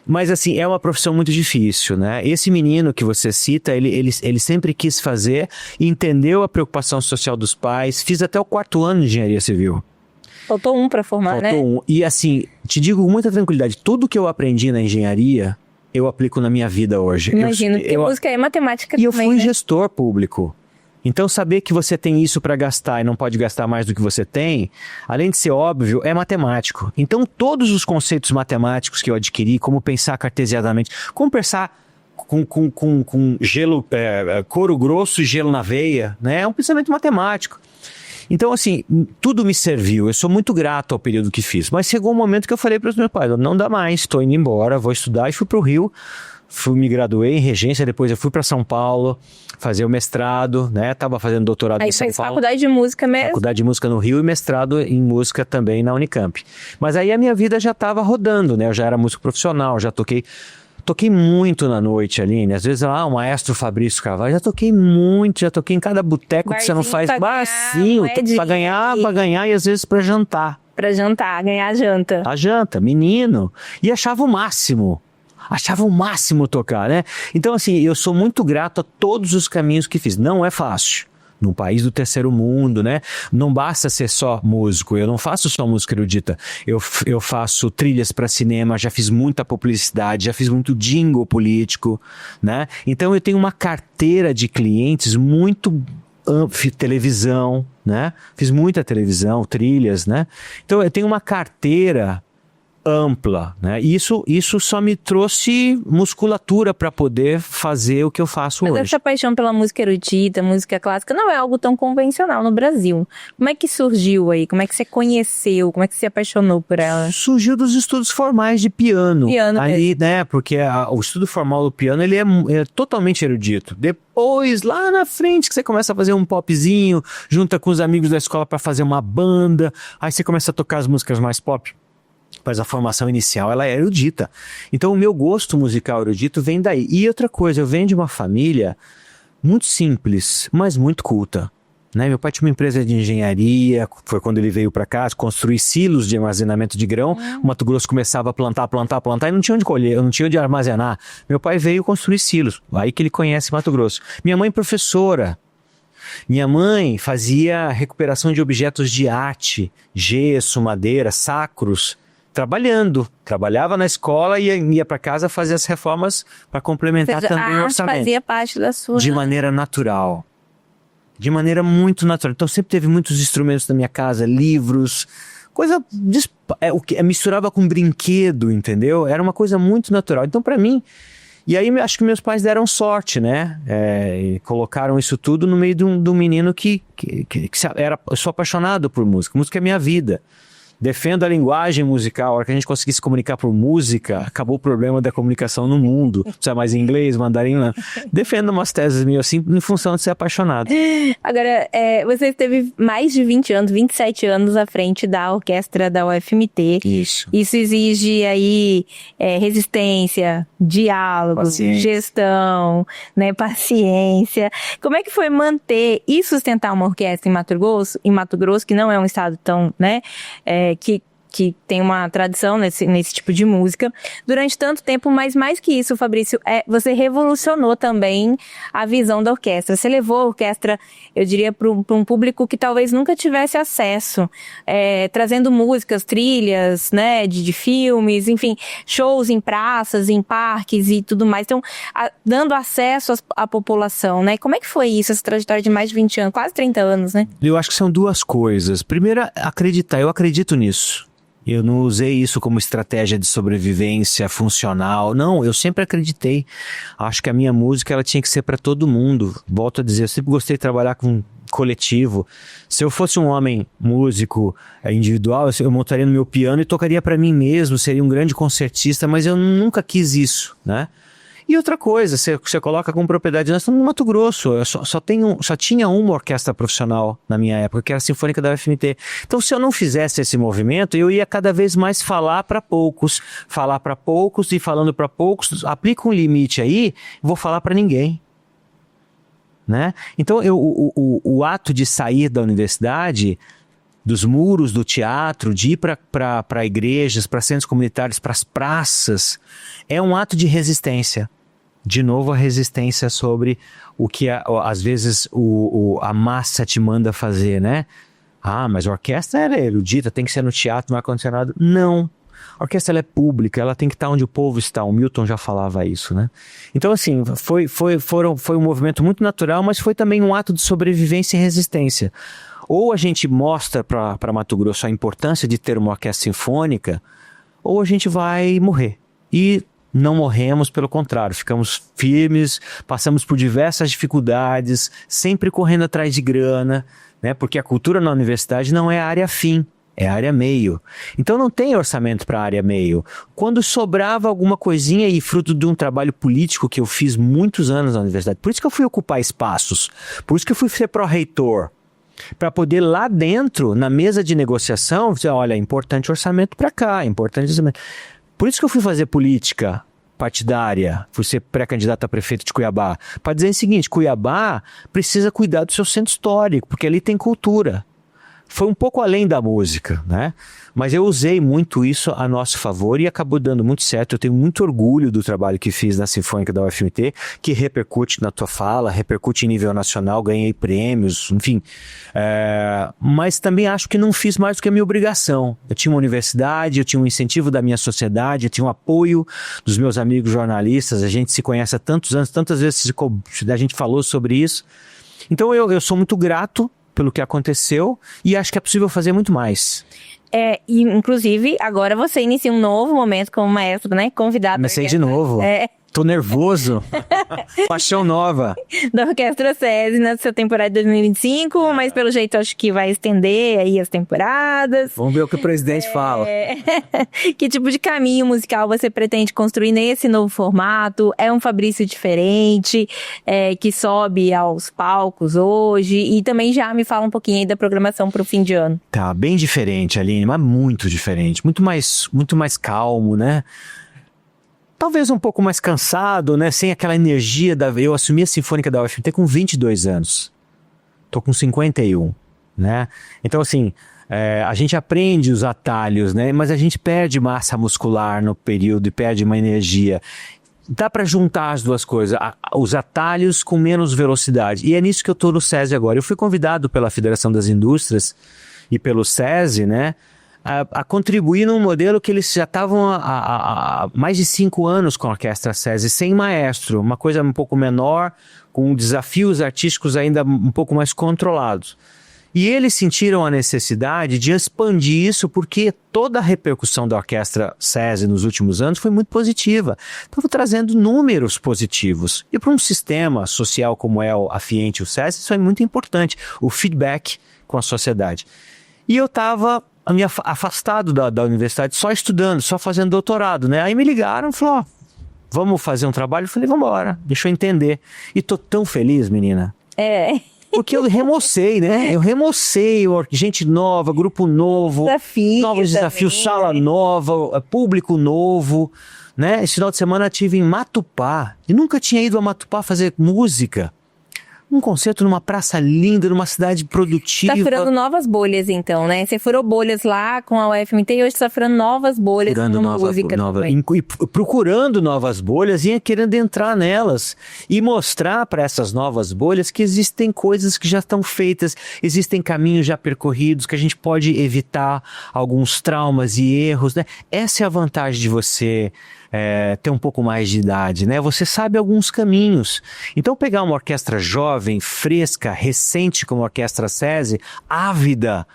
Mas assim, é uma profissão muito difícil, né? Esse menino que você cita, ele sempre quis fazer, entendeu a preocupação social dos pais, fiz até o 4º ano de engenharia civil. Faltou um pra formar, né? Faltou um. E assim, te digo com muita tranquilidade, tudo que eu aprendi na engenharia, eu aplico na minha vida hoje. Imagino, porque música é matemática também, E eu fui né? gestor público. Então, saber que você tem isso para gastar e não pode gastar mais do que você tem, além de ser óbvio, é matemático. Então, todos os conceitos matemáticos que eu adquiri, como pensar cartesianamente, como pensar com gelo, couro grosso e gelo na veia, né? É um pensamento matemático. Então, assim, tudo me serviu. Eu sou muito grato ao período que fiz. Mas chegou um momento que eu falei para os meus pais, não dá mais, estou indo embora, vou estudar. E fui para o Rio, me graduei em regência, depois eu fui para São Paulo fazer o mestrado, né? Tava fazendo doutorado em São Paulo. Aí fez faculdade de música mesmo? Faculdade de música no Rio e mestrado em música também na Unicamp. Mas aí a minha vida já estava rodando, né? Eu já era músico profissional, já toquei muito na noite, Aline. Às vezes, o maestro Fabrício Carvalho, já toquei muito, já toquei em cada boteco que você não faz. Barzinho, pra ganhar e às vezes pra jantar. Pra jantar, ganhar a janta. A janta, menino. E achava o máximo. Achava o máximo tocar, né? Então, assim, eu sou muito grato a todos os caminhos que fiz. Não é fácil. Num país do terceiro mundo, né? Não basta ser só músico. Eu não faço só música erudita. Eu faço trilhas para cinema, já fiz muita publicidade, já fiz muito jingle político, né? Então eu tenho uma carteira de clientes muito televisão, né? Fiz muita televisão, trilhas, né? Então eu tenho uma carteira ampla, né? Isso só me trouxe musculatura para poder fazer o que eu faço hoje. Mas essa paixão pela música erudita, música clássica, não é algo tão convencional no Brasil. Como é que surgiu aí? Como é que você conheceu? Como é que você se apaixonou por ela? Surgiu dos estudos formais de piano. Ali, né? Porque o estudo formal do piano, ele é totalmente erudito. Depois, lá na frente, que você começa a fazer um popzinho, junta com os amigos da escola para fazer uma banda, aí você começa a tocar as músicas mais pop. Mas a formação inicial, ela é erudita. Então, o meu gosto musical erudito vem daí. E outra coisa, eu venho de uma família muito simples, mas muito culta. Né? Meu pai tinha uma empresa de engenharia, foi quando ele veio para cá, construir silos de armazenamento de grão. O Mato Grosso começava a plantar, e não tinha onde colher, não tinha onde armazenar. Meu pai veio construir silos, aí que ele conhece Mato Grosso. Minha mãe, professora. Minha mãe fazia recuperação de objetos de arte, gesso, madeira, sacros, trabalhava na escola e ia para casa fazer as reformas para complementar também o orçamento. Fazia parte da sua... De maneira natural. De maneira muito natural. Então sempre teve muitos instrumentos na minha casa, livros, coisa... misturava com brinquedo, entendeu? Era uma coisa muito natural. Então para mim... E aí acho que meus pais deram sorte, né? E colocaram isso tudo no meio de um menino que eu sou apaixonado por música. Música é minha vida. Defendo a linguagem musical. A hora que a gente conseguisse se comunicar por música, acabou o problema da comunicação no mundo. Não precisa mais inglês, mandarim, não. Defendo umas teses meio assim, em função de ser apaixonado. Agora, você esteve mais de 20 anos, 27 anos à frente da orquestra da UFMT. Isso. Isso exige aí resistência, diálogo, gestão, né, paciência. Como é que foi manter e sustentar uma orquestra em Mato Grosso, que não é um estado tão, né, que tem uma tradição nesse tipo de música, durante tanto tempo, mas mais que isso, Fabrício, você revolucionou também a visão da orquestra. Você levou a orquestra, eu diria, para um público que talvez nunca tivesse acesso, trazendo músicas, trilhas, né, de filmes, enfim, shows em praças, em parques e tudo mais. Então, dando acesso à população, né? Como é que foi isso, essa trajetória de mais de 20 anos, quase 30 anos, né? Eu acho que são duas coisas. Primeiro, acreditar. Eu acredito nisso. Eu não usei isso como estratégia de sobrevivência funcional. Não, eu sempre acreditei. Acho que a minha música ela tinha que ser para todo mundo. Volto a dizer, eu sempre gostei de trabalhar com coletivo. Se eu fosse um homem músico individual, eu montaria no meu piano e tocaria para mim mesmo, seria um grande concertista, mas eu nunca quis isso, né? E outra coisa, você coloca com propriedade, nós estamos no Mato Grosso, eu só tinha uma orquestra profissional na minha época, que era a Sinfônica da UFMT. Então, se eu não fizesse esse movimento, eu ia cada vez mais falar para poucos e falando para poucos, aplica um limite aí, vou falar para ninguém. Né? Então, o ato de sair da universidade, dos muros do teatro, de ir para igrejas, para centros comunitários, para as praças, é um ato de resistência. De novo, a resistência sobre o que às vezes a massa te manda fazer, né? Ah, mas a orquestra é erudita, tem que ser no teatro, no ar-condicionado. Não. A orquestra ela é pública, ela tem que estar onde o povo está. O Milton já falava isso, né? Então, assim, foi um movimento muito natural, mas foi também um ato de sobrevivência e resistência. Ou a gente mostra para Mato Grosso a importância de ter uma orquestra sinfônica, ou a gente vai morrer. E não morremos, pelo contrário, ficamos firmes, passamos por diversas dificuldades, sempre correndo atrás de grana, né? Porque a cultura na universidade não é a área fim, é a área meio. Então não tem orçamento para a área meio. Quando sobrava alguma coisinha, e fruto de um trabalho político que eu fiz muitos anos na universidade, por isso que eu fui ocupar espaços, por isso que eu fui ser pró-reitor, para poder lá dentro, na mesa de negociação, dizer, olha, é importante orçamento para cá, é importante orçamento. Por isso que eu fui fazer política partidária, fui ser pré-candidato a prefeito de Cuiabá, para dizer o seguinte, Cuiabá precisa cuidar do seu centro histórico, porque ali tem cultura. Foi um pouco além da música, né? Mas eu usei muito isso a nosso favor e acabou dando muito certo. Eu tenho muito orgulho do trabalho que fiz na Sinfônica da UFMT, que repercute na tua fala, repercute em nível nacional, ganhei prêmios, enfim. Mas também acho que não fiz mais do que a minha obrigação. Eu tinha uma universidade, eu tinha um incentivo da minha sociedade, eu tinha um apoio dos meus amigos jornalistas, a gente se conhece há tantos anos, tantas vezes a gente falou sobre isso. Então eu sou muito grato pelo que aconteceu e acho que é possível fazer muito mais. E inclusive, agora você inicia um novo momento como maestro, né? Convidado. Comecei de novo. Tô nervoso. Paixão nova. Da Orquestra SESI na sua temporada de 2025, mas pelo jeito acho que vai estender aí as temporadas. Vamos ver o que o presidente fala. Que tipo de caminho musical você pretende construir nesse novo formato? É um Fabrício diferente, que sobe aos palcos hoje? E também já me fala um pouquinho aí da programação para o fim de ano. Tá, bem diferente, Aline, mas muito diferente. Muito mais calmo, né? Talvez um pouco mais cansado, né? Sem aquela energia Eu assumi a Sinfônica da UFMT com 22 anos. Tô com 51, né? Então, assim, a gente aprende os atalhos, né? Mas a gente perde massa muscular no período e perde uma energia. Dá para juntar as duas coisas, os atalhos com menos velocidade. E é nisso que eu tô no SESI agora. Eu fui convidado pela Federação das Indústrias e pelo SESI, né? A contribuir num modelo que eles já estavam há mais de 5 anos com a Orquestra SESI, sem maestro, uma coisa um pouco menor, com desafios artísticos ainda um pouco mais controlados. E eles sentiram a necessidade de expandir isso porque toda a repercussão da Orquestra SESI nos últimos anos foi muito positiva. Estava trazendo números positivos. E para um sistema social como é a FIENTE e o SESI, isso é muito importante, o feedback com a sociedade. E eu estava afastado da universidade, só estudando, só fazendo doutorado, né? Aí me ligaram e falaram, ó, vamos fazer um trabalho? Eu falei, vamos embora, deixa eu entender. E tô tão feliz, menina. Porque eu remocei, né? Eu remocei, gente nova, grupo novo, novos desafios, também, sala nova, público novo, né? Esse final de semana eu estive em Matupá, e nunca tinha ido a Matupá fazer música. Um concerto numa praça linda, numa cidade produtiva. Tá furando novas bolhas, então, né? Você furou bolhas lá com a UFMT e hoje tá furando novas bolhas com música também. E procurando novas bolhas e querendo entrar nelas. E mostrar para essas novas bolhas que existem coisas que já estão feitas, existem caminhos já percorridos, que a gente pode evitar alguns traumas e erros, né? Essa é a vantagem de você ter um pouco mais de idade, né? Você sabe alguns caminhos. Então pegar uma orquestra jovem, fresca, recente como a Orquestra SESI, ávida,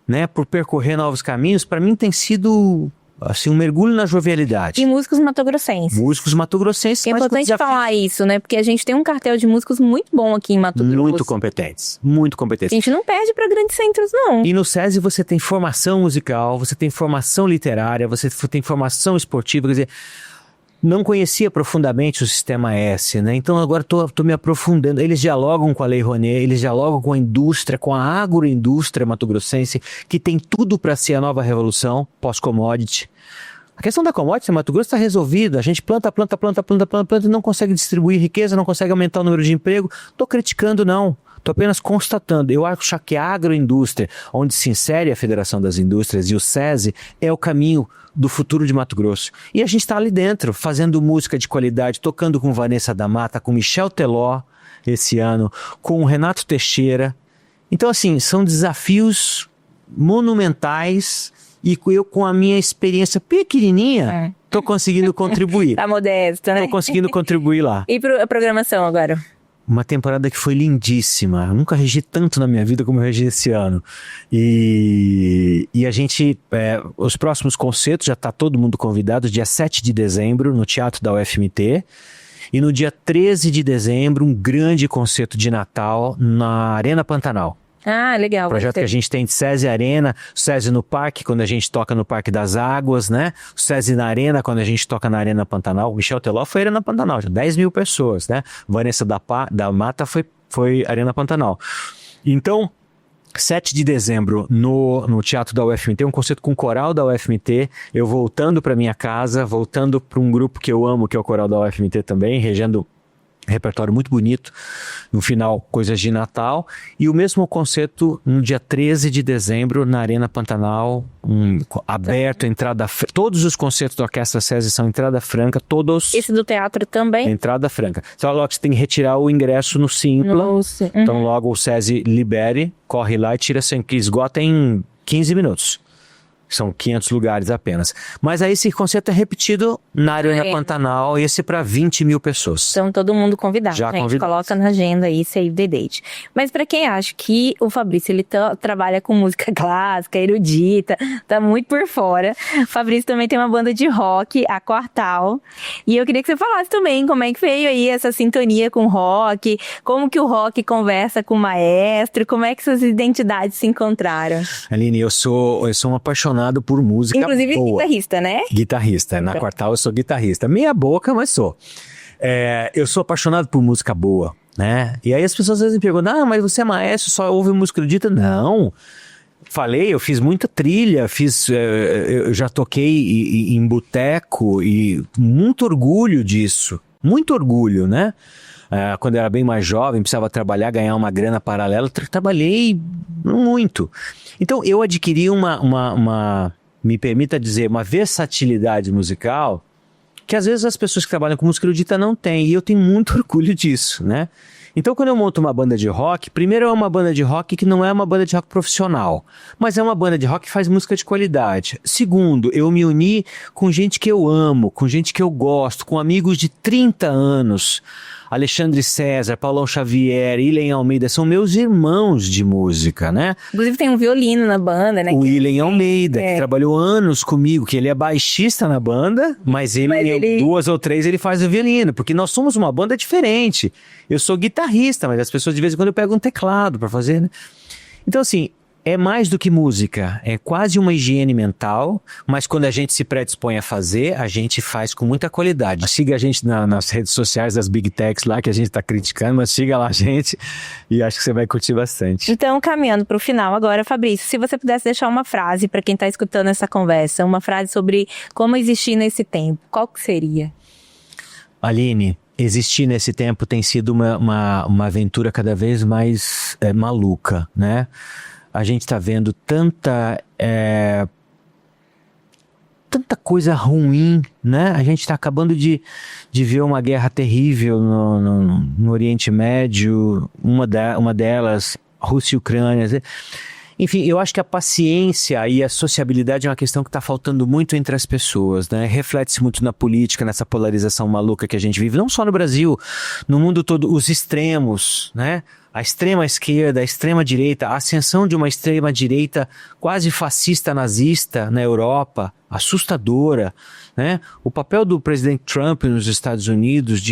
né, por percorrer novos caminhos, para mim tem sido assim, um mergulho na jovialidade. E músicos matogrossenses. Músicos matogrossenses. É importante falar isso, né? Porque a gente tem um cartel de músicos muito bom aqui em Mato Grosso. Muito competentes, muito competentes. A gente não perde para grandes centros, não. E no SESI você tem formação musical, você tem formação literária, você tem formação esportiva, quer dizer, não conhecia profundamente o Sistema S, né? Então agora tô me aprofundando. Eles dialogam com a Lei Rouanet, eles dialogam com a indústria, com a agroindústria matogrossense, que tem tudo para ser a nova revolução pós-commodity. A questão da commodity em Mato Grosso está resolvida. A gente planta e não consegue distribuir riqueza, não consegue aumentar o número de emprego. Estou criticando, não. Estou apenas constatando. Eu acho que a agroindústria, onde se insere a Federação das Indústrias e o SESI, é o caminho do futuro de Mato Grosso. E a gente está ali dentro, fazendo música de qualidade, tocando com Vanessa da Mata, com Michel Teló esse ano, com o Renato Teixeira. Então, assim, são desafios monumentais e eu, com a minha experiência pequenininha, estou conseguindo contribuir. Tá modesto, né? Estou conseguindo contribuir lá. E a programação agora? Uma temporada que foi lindíssima. Eu nunca regi tanto na minha vida como eu regi esse ano. E a gente, os próximos concertos, já está todo mundo convidado, dia 7 de dezembro, no Teatro da UFMT. E no dia 13 de dezembro, um grande concerto de Natal na Arena Pantanal. Ah, legal. Projeto que a gente tem de SESI Arena, SESI no Parque, quando a gente toca no Parque das Águas, né? O SESI na Arena, quando a gente toca na Arena Pantanal. O Michel Teló foi Arena Pantanal, já 10 mil pessoas, né? Vanessa da Mata foi Arena Pantanal. Então, 7 de dezembro, no Teatro da UFMT, um concerto com o coral da UFMT, eu voltando para minha casa, voltando para um grupo que eu amo, que é o coral da UFMT também, regendo repertório muito bonito, no final coisas de Natal, e o mesmo concerto no dia 13 de dezembro na Arena Pantanal, aberto, entrada, todos os concertos da Orquestra SESI são entrada franca, todos. Esse do teatro também? Entrada franca. Só logo que você tem que retirar o ingresso no Simpla, Nossa. Então logo o SESI libere, corre lá e tira sem que esgota em 15 minutos. São 500 lugares apenas. Mas aí esse concerto é repetido na Arena Pantanal, esse para 20 mil pessoas. Então todo mundo convidado, Já gente. Convidado. Coloca na agenda aí, save the date. Mas para quem acha que o Fabrício, ele trabalha com música clássica, erudita, tá muito por fora. O Fabrício também tem uma banda de rock, a Quartal. E eu queria que você falasse também como é que veio aí essa sintonia com o rock, como que o rock conversa com o maestro, como é que suas identidades se encontraram. Aline, eu sou um apaixonado por música inclusive boa. Guitarrista, né? Guitarrista. Na Quartal eu sou guitarrista. Meia boca, mas sou. Eu sou apaixonado por música boa, né? E aí as pessoas às vezes me perguntam, mas você é maestro, só ouve música erudita? Não. Falei, eu fiz muita trilha, eu já toquei em boteco e muito orgulho disso. Muito orgulho, né? Quando eu era bem mais jovem, precisava trabalhar, ganhar uma grana paralela, trabalhei muito. Então eu adquiri me permita dizer, uma versatilidade musical que às vezes as pessoas que trabalham com música erudita não têm, e eu tenho muito orgulho disso, né? Então quando eu monto uma banda de rock, primeiro é uma banda de rock que não é uma banda de rock profissional, mas é uma banda de rock que faz música de qualidade. Segundo, eu me uni com gente que eu amo, com gente que eu gosto, com amigos de 30 anos, Alexandre César, Paulão Xavier, Ilen Almeida, são meus irmãos de música, né? Inclusive tem um violino na banda, né? O Ilen Almeida, que trabalhou anos comigo, que ele é baixista na banda, mas ele 2 ou 3 ele faz o violino, porque nós somos uma banda diferente. Eu sou guitarrista, mas as pessoas de vez em quando pegam um teclado para fazer, né? Então assim, é mais do que música, é quase uma higiene mental, mas quando a gente se predispõe a fazer, a gente faz com muita qualidade. Siga a gente nas redes sociais das Big Techs lá, que a gente está criticando, mas siga lá a gente e acho que você vai curtir bastante. Então, caminhando para o final agora, Fabrício, se você pudesse deixar uma frase para quem está escutando essa conversa, uma frase sobre como existir nesse tempo, qual que seria? Aline, existir nesse tempo tem sido uma aventura cada vez mais maluca, né? A gente está vendo tanta coisa ruim, né? A gente está acabando de ver uma guerra terrível no Oriente Médio, uma delas, Rússia e Ucrânia. Enfim, eu acho que a paciência e a sociabilidade é uma questão que está faltando muito entre as pessoas, né? Reflete-se muito na política, nessa polarização maluca que a gente vive, não só no Brasil, no mundo todo, os extremos, né? A extrema esquerda, a extrema direita, a ascensão de uma extrema direita quase fascista nazista na Europa, assustadora, né? O papel do presidente Trump nos Estados Unidos,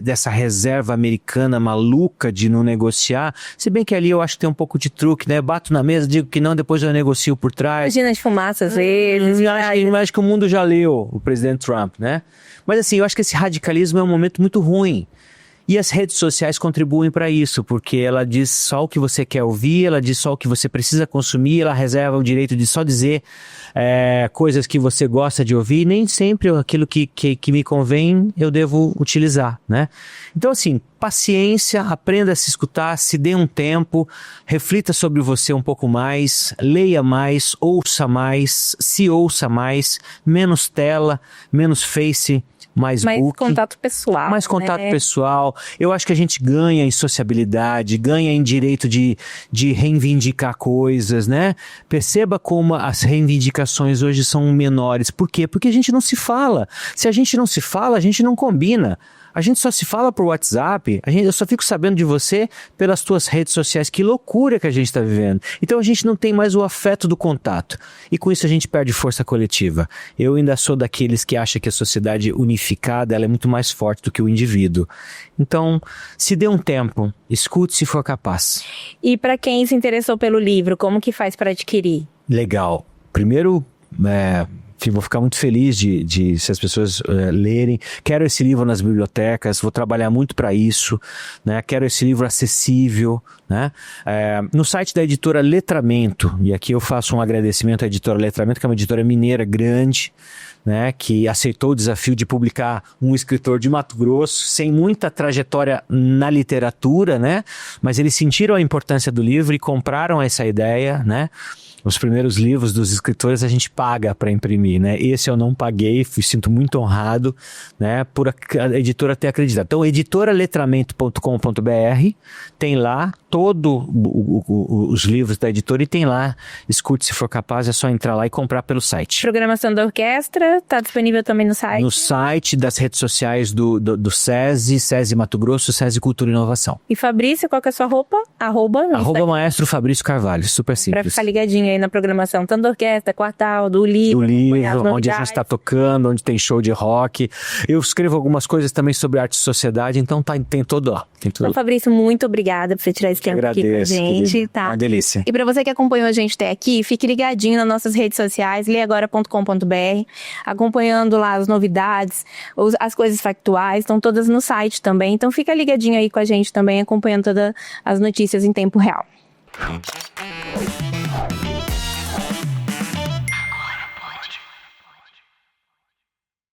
dessa reserva americana maluca de não negociar, se bem que ali eu acho que tem um pouco de truque, né? Bato na mesa, digo que não, depois eu negocio por trás. Imagina de fumaça às vezes. Eu acho que o mundo já leu o presidente Trump, né? Mas assim, eu acho que esse radicalismo é um momento muito ruim. E as redes sociais contribuem para isso, porque ela diz só o que você quer ouvir, ela diz só o que você precisa consumir, ela reserva o direito de só dizer coisas que você gosta de ouvir, e nem sempre aquilo que me convém eu devo utilizar, né? Então assim, paciência, aprenda a se escutar, se dê um tempo, reflita sobre você um pouco mais, leia mais, ouça mais, se ouça mais, menos tela, menos face, mais contato pessoal. Mais contato pessoal. Eu acho que a gente ganha em sociabilidade, ganha em direito de reivindicar coisas, né? Perceba como as reivindicações hoje são menores. Por quê? Porque a gente não se fala. Se a gente não se fala, a gente não combina. A gente só se fala por WhatsApp, eu só fico sabendo de você pelas tuas redes sociais. Que loucura que a gente está vivendo. Então a gente não tem mais o afeto do contato. E com isso a gente perde força coletiva. Eu ainda sou daqueles que acham que a sociedade unificada ela é muito mais forte do que o indivíduo. Então, se dê um tempo, escute se for capaz. E para quem se interessou pelo livro, como que faz para adquirir? Legal. Primeiro, vou ficar muito feliz de se as pessoas lerem. Quero esse livro nas bibliotecas, vou trabalhar muito para isso, né? Quero esse livro acessível, né? No site da editora Letramento, e aqui eu faço um agradecimento à editora Letramento, que é uma editora mineira grande, né, que aceitou o desafio de publicar um escritor de Mato Grosso, sem muita trajetória na literatura, né? Mas eles sentiram a importância do livro e compraram essa ideia, né? Os primeiros livros dos escritores a gente paga para imprimir, né? Esse eu não paguei, sinto muito honrado, né? Por a editora ter acreditado. Então, editoraletramento.com.br tem lá todos os livros da editora e tem lá, escute se for capaz, é só entrar lá e comprar pelo site. Programação da orquestra está disponível também no site? No site das redes sociais do SESI Mato Grosso, SESI Cultura e Inovação. E Fabrício, qual que é a sua roupa? Arroba Maestro Fabrício Carvalho, super simples. Para ficar ligadinho aí na programação, tanto da orquestra, quartal, do livro. Onde a gente está tocando, onde tem show de rock. Eu escrevo algumas coisas também sobre arte e sociedade, então tem tudo lá. Então, Fabrício, muito obrigada por você tirar esse tempo aqui com a gente. Querido. Tá? Uma delícia. E para você que acompanhou a gente até aqui, fique ligadinho nas nossas redes sociais, leagora.com.br, acompanhando lá as novidades, as coisas factuais, estão todas no site também. Então fica ligadinho aí com a gente também, acompanhando todas as notícias em tempo real.